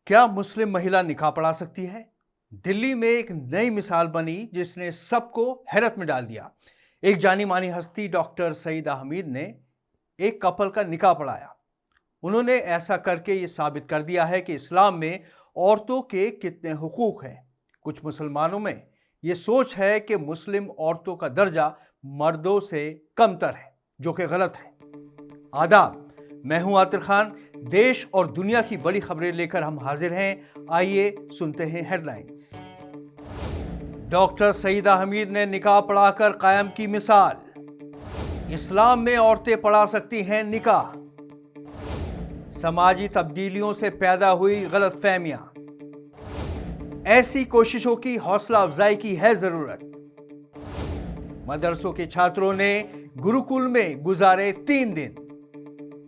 क्या मुस्लिम महिला निकाह पढ़ा सकती है? दिल्ली में एक नई मिसाल बनी जिसने सबको हैरत में डाल दिया। एक जानी मानी हस्ती डॉक्टर सईदा हमीद ने एक कपल का निकाह पढ़ाया। उन्होंने ऐसा करके ये साबित कर दिया है कि इस्लाम में औरतों के कितने हुकूक हैं। कुछ मुसलमानों में ये सोच है कि मुस्लिम औरतों का दर्जा मर्दों से कमतर है, जो कि गलत है। आदाब, मैं हूं आतिर खान। देश और दुनिया की बड़ी खबरें लेकर हम हाजिर हैं। आइए सुनते हैं हेडलाइंस। डॉक्टर सईदा हमीद ने निकाह पढ़ाकर कायम की मिसाल। इस्लाम में औरतें पढ़ा सकती हैं निकाह। समाजी तब्दीलियों से पैदा हुई गलतफहमियां। ऐसी कोशिशों की हौसला अफजाई की है जरूरत। मदरसों के छात्रों ने गुरुकुल में गुजारे 3 दिन।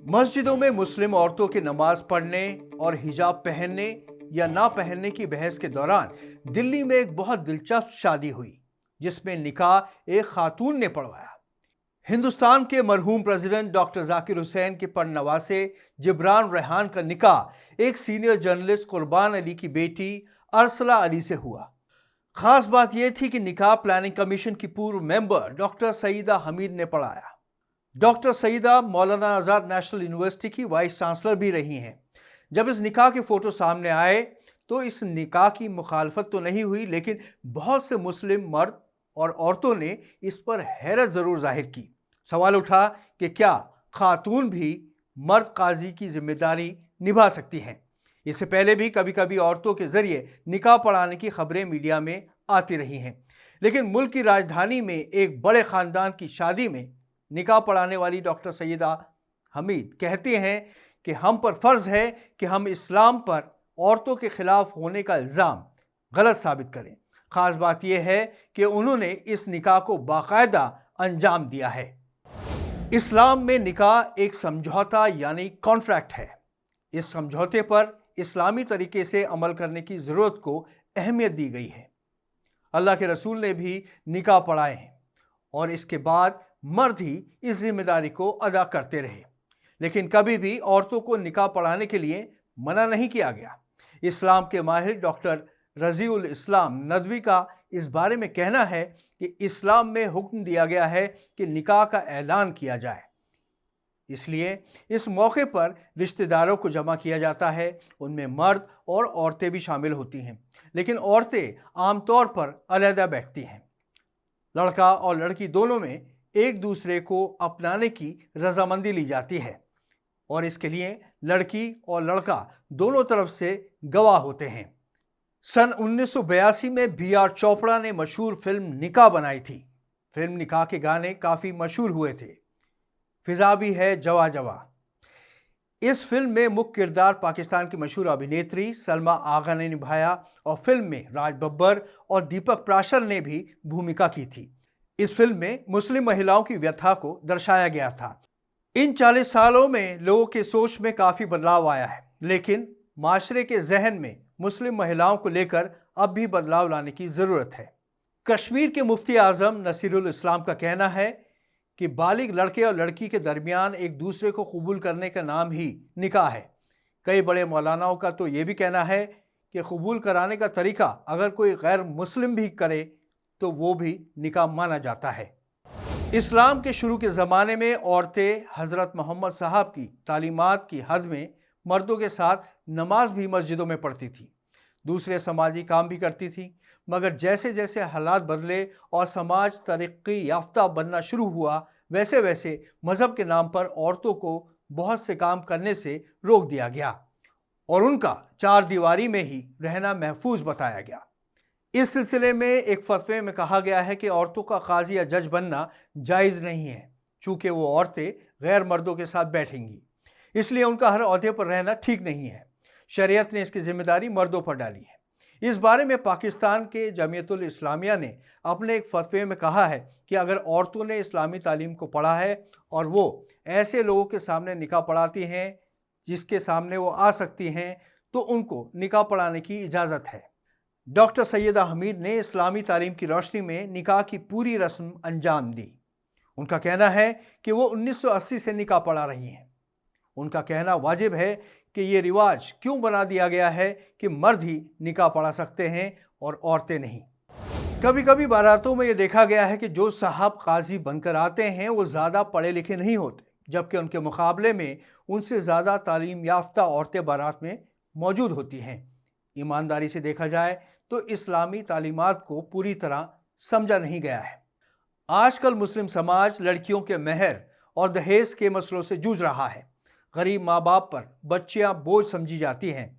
मस्जिदों में मुस्लिम औरतों की नमाज पढ़ने और हिजाब पहनने या ना पहनने की बहस के दौरान दिल्ली में एक बहुत दिलचस्प शादी हुई, जिसमें निकाह एक खातून ने पढ़वाया। हिंदुस्तान के मरहूम प्रेसिडेंट डॉक्टर जाकिर हुसैन के पड़नवासे जिब्रान रेहान का निकाह एक सीनियर जर्नलिस्ट कुर्बान अली की बेटी अरसला अली से हुआ। खास बात यह थी कि निकाह प्लानिंग कमीशन की पूर्व मेंबर डॉक्टर सईदा हमीद ने पढ़ाया। डॉक्टर सईदा मौलाना आज़ाद नेशनल यूनिवर्सिटी की वाइस चांसलर भी रही हैं। जब इस निकाह के फोटो सामने आए तो इस निकाह की मुखालफत तो नहीं हुई, लेकिन बहुत से मुस्लिम मर्द और औरतों ने इस पर हैरत जरूर जाहिर की। सवाल उठा कि क्या खातून भी मर्द काजी की जिम्मेदारी निभा सकती हैं? इससे पहले भी कभी कभी औरतों के जरिए निकाह पढ़ाने की खबरें मीडिया में आती रही हैं, लेकिन मुल्क की राजधानी में एक बड़े खानदान की शादी में निकाह पढ़ाने वाली डॉक्टर सईदा हमीद कहते हैं कि हम पर फर्ज है कि हम इस्लाम पर औरतों के खिलाफ होने का इल्ज़ाम गलत साबित करें। खास बात यह है कि उन्होंने इस निकाह को बाकायदा अंजाम दिया है। इस्लाम में निकाह एक समझौता यानी कॉन्ट्रैक्ट है। इस समझौते पर इस्लामी तरीके से अमल करने की ज़रूरत को अहमियत दी गई है। अल्लाह के रसूल ने भी निकाह पढ़ाए हैं और इसके बाद मर्द ही इस जिम्मेदारी को अदा करते रहे, लेकिन कभी भी औरतों को निकाह पढ़ाने के लिए मना नहीं किया गया। इस्लाम के माहिर डॉक्टर रजीउल इस्लाम नदवी का इस बारे में कहना है कि इस्लाम में हुक्म दिया गया है कि निकाह का ऐलान किया जाए, इसलिए इस मौके पर रिश्तेदारों को जमा किया जाता है। उनमें मर्द और औरतें भी शामिल होती हैं, लेकिन औरतें आमतौर पर अलहदा बैठती हैं। लड़का और लड़की दोनों में एक दूसरे को अपनाने की रजामंदी ली जाती है और इसके लिए लड़की और लड़का दोनों तरफ से गवाह होते हैं। सन 1982 में B.R. चोपड़ा ने मशहूर फिल्म निकाह बनाई थी। फिल्म निकाह के गाने काफ़ी मशहूर हुए थे। फिजा भी है जवा जवा। इस फिल्म में मुख्य किरदार पाकिस्तान की मशहूर अभिनेत्री सलमा आगा ने निभाया और फिल्म में राज बब्बर और दीपक प्राशर ने भी भूमिका की थी। इस फिल्म में मुस्लिम महिलाओं की व्यथा को दर्शाया गया था। इन 40 सालों में लोगों के सोच में काफ़ी बदलाव आया है, लेकिन माशरे के जहन में मुस्लिम महिलाओं को लेकर अब भी बदलाव लाने की ज़रूरत है। कश्मीर के मुफ्ती आज़म नसीरुल इस्लाम का कहना है कि बालिग लड़के और लड़की के दरमियान एक दूसरे को कबूल करने का नाम ही निकाह है। कई बड़े मौलानाओं का तो ये भी कहना है कि कबूल कराने का तरीका अगर कोई गैर मुस्लिम भी करे तो वो भी निकाह माना जाता है। इस्लाम के शुरू के ज़माने में औरतें हज़रत मोहम्मद साहब की तालीमात की हद में मर्दों के साथ नमाज भी मस्जिदों में पढ़ती थी, दूसरे समाजी काम भी करती थी। मगर जैसे जैसे हालात बदले और समाज तरक्की याफ्ता बनना शुरू हुआ, वैसे वैसे मज़हब के नाम पर औरतों को बहुत से काम करने से रोक दिया गया और उनका 4 दीवारी में ही रहना महफूज बताया गया। इस सिलसिले में एक फतवे में कहा गया है कि औरतों का काजी या जज बनना जायज़ नहीं है, चूँकि वो औरतें गैर मर्दों के साथ बैठेंगी, इसलिए उनका हर ओहदे पर रहना ठीक नहीं है। शरीयत ने इसकी जिम्मेदारी मर्दों पर डाली है। इस बारे में पाकिस्तान के जमीयतुल इस्लामिया ने अपने एक फतवे में कहा है कि अगर औरतों ने इस्लामी तालीम को पढ़ा है और वो ऐसे लोगों के सामने निकाह पढ़ाती हैं जिसके सामने वो आ सकती हैं, तो उनको निकाह पढ़ाने की इजाज़त है। डॉक्टर सईदा हमीद ने इस्लामी तालीम की रोशनी में निकाह की पूरी रस्म अंजाम दी। उनका कहना है कि वो 1980 से निकाह पढ़ा रही हैं। उनका कहना वाजिब है कि ये रिवाज क्यों बना दिया गया है कि मर्द ही निकाह पढ़ा सकते हैं और औरतें नहीं। कभी कभी बारातों में ये देखा गया है कि जो साहब काजी बनकर आते हैं वो ज़्यादा पढ़े लिखे नहीं होते, जबकि उनके मुकाबले में उनसे ज़्यादा तालीम याफ्ता औरतें बारात में मौजूद होती हैं। ईमानदारी से देखा जाए तो इस्लामी तालीमात को पूरी तरह समझा नहीं गया है। आजकल मुस्लिम समाज लड़कियों के महर और दहेज के मसलों से जूझ रहा है। गरीब माँ बाप पर बच्चियाँ बोझ समझी जाती हैं।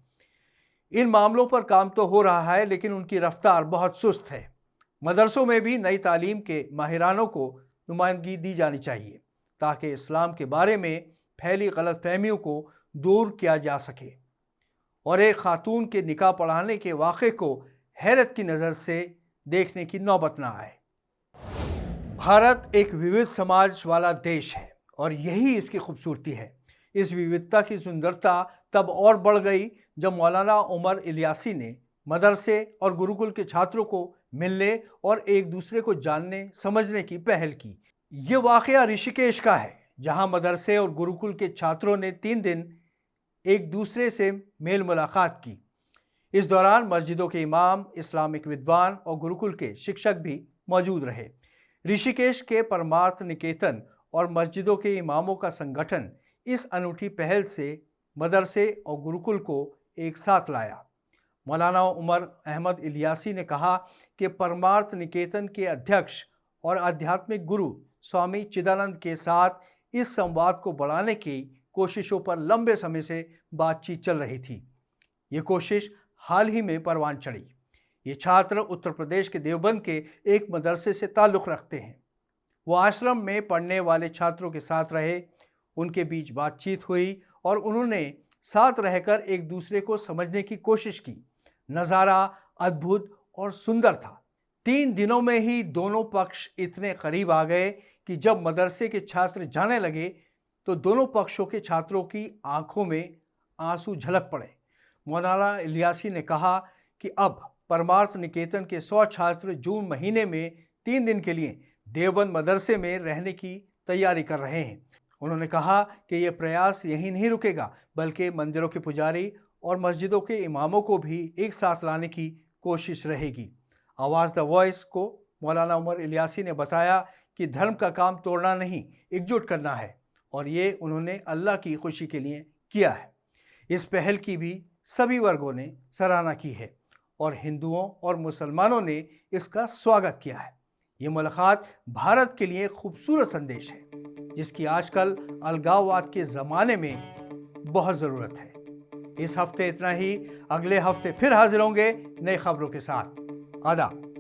इन मामलों पर काम तो हो रहा है, लेकिन उनकी रफ्तार बहुत सुस्त है। मदरसों में भी नई तालीम के माहिरानों को नुमाइंदगी दी जानी चाहिए ताकि इस्लाम के बारे में फैली गलतफहमियों को दूर किया जा सके और एक खातून के निकाह पढ़ाने के वाक़े को हैरत की नज़र से देखने की नौबत ना आए। भारत एक विविध समाज वाला देश है और यही इसकी खूबसूरती है। इस विविधता की सुंदरता तब और बढ़ गई जब मौलाना उमर इलियासी ने मदरसे और गुरुकुल के छात्रों को मिलने और एक दूसरे को जानने समझने की पहल की। ये वाक़या ऋषिकेश का है, जहां मदरसे और गुरुकुल के छात्रों ने 3 दिन एक दूसरे से मेल मुलाकात की। इस दौरान मस्जिदों के इमाम, इस्लामिक विद्वान और गुरुकुल के शिक्षक भी मौजूद रहे। ऋषिकेश के परमार्थ निकेतन और मस्जिदों के इमामों का संगठन इस अनूठी पहल से मदरसे और गुरुकुल को एक साथ लाया। मौलाना उमर अहमद इलियासी ने कहा कि परमार्थ निकेतन के अध्यक्ष और आध्यात्मिक गुरु स्वामी चिदानंद के साथ इस संवाद को बढ़ाने की कोशिशों पर लंबे समय से बातचीत चल रही थी। ये कोशिश हाल ही में परवान चढ़ी। ये छात्र उत्तर प्रदेश के देवबंद के एक मदरसे से ताल्लुक़ रखते हैं। वो आश्रम में पढ़ने वाले छात्रों के साथ रहे, उनके बीच बातचीत हुई और उन्होंने साथ रहकर एक दूसरे को समझने की कोशिश की। नज़ारा अद्भुत और सुंदर था। 3 दिनों में ही दोनों पक्ष इतने करीब आ गए कि जब मदरसे के छात्र जाने लगे तो दोनों पक्षों के छात्रों की आंखों में आंसू झलक पड़े। मौलाना इलियासी ने कहा कि अब परमार्थ निकेतन के 100 छात्र जून महीने में 3 दिन के लिए देवबंद मदरसे में रहने की तैयारी कर रहे हैं। उन्होंने कहा कि यह प्रयास यहीं नहीं रुकेगा, बल्कि मंदिरों के पुजारी और मस्जिदों के इमामों को भी एक साथ लाने की कोशिश रहेगी। आवाज़ द वॉइस को मौलाना उमर इलियासी ने बताया कि धर्म का काम तोड़ना नहीं, एकजुट करना है, और ये उन्होंने अल्लाह की खुशी के लिए किया है। इस पहल की भी सभी वर्गों ने सराहना की है और हिंदुओं और मुसलमानों ने इसका स्वागत किया है। ये मुलाकात भारत के लिए खूबसूरत संदेश है, जिसकी आजकल अलगाववाद के ज़माने में बहुत ज़रूरत है। इस हफ्ते इतना ही। अगले हफ्ते फिर हाजिर होंगे नई खबरों के साथ। आदाब।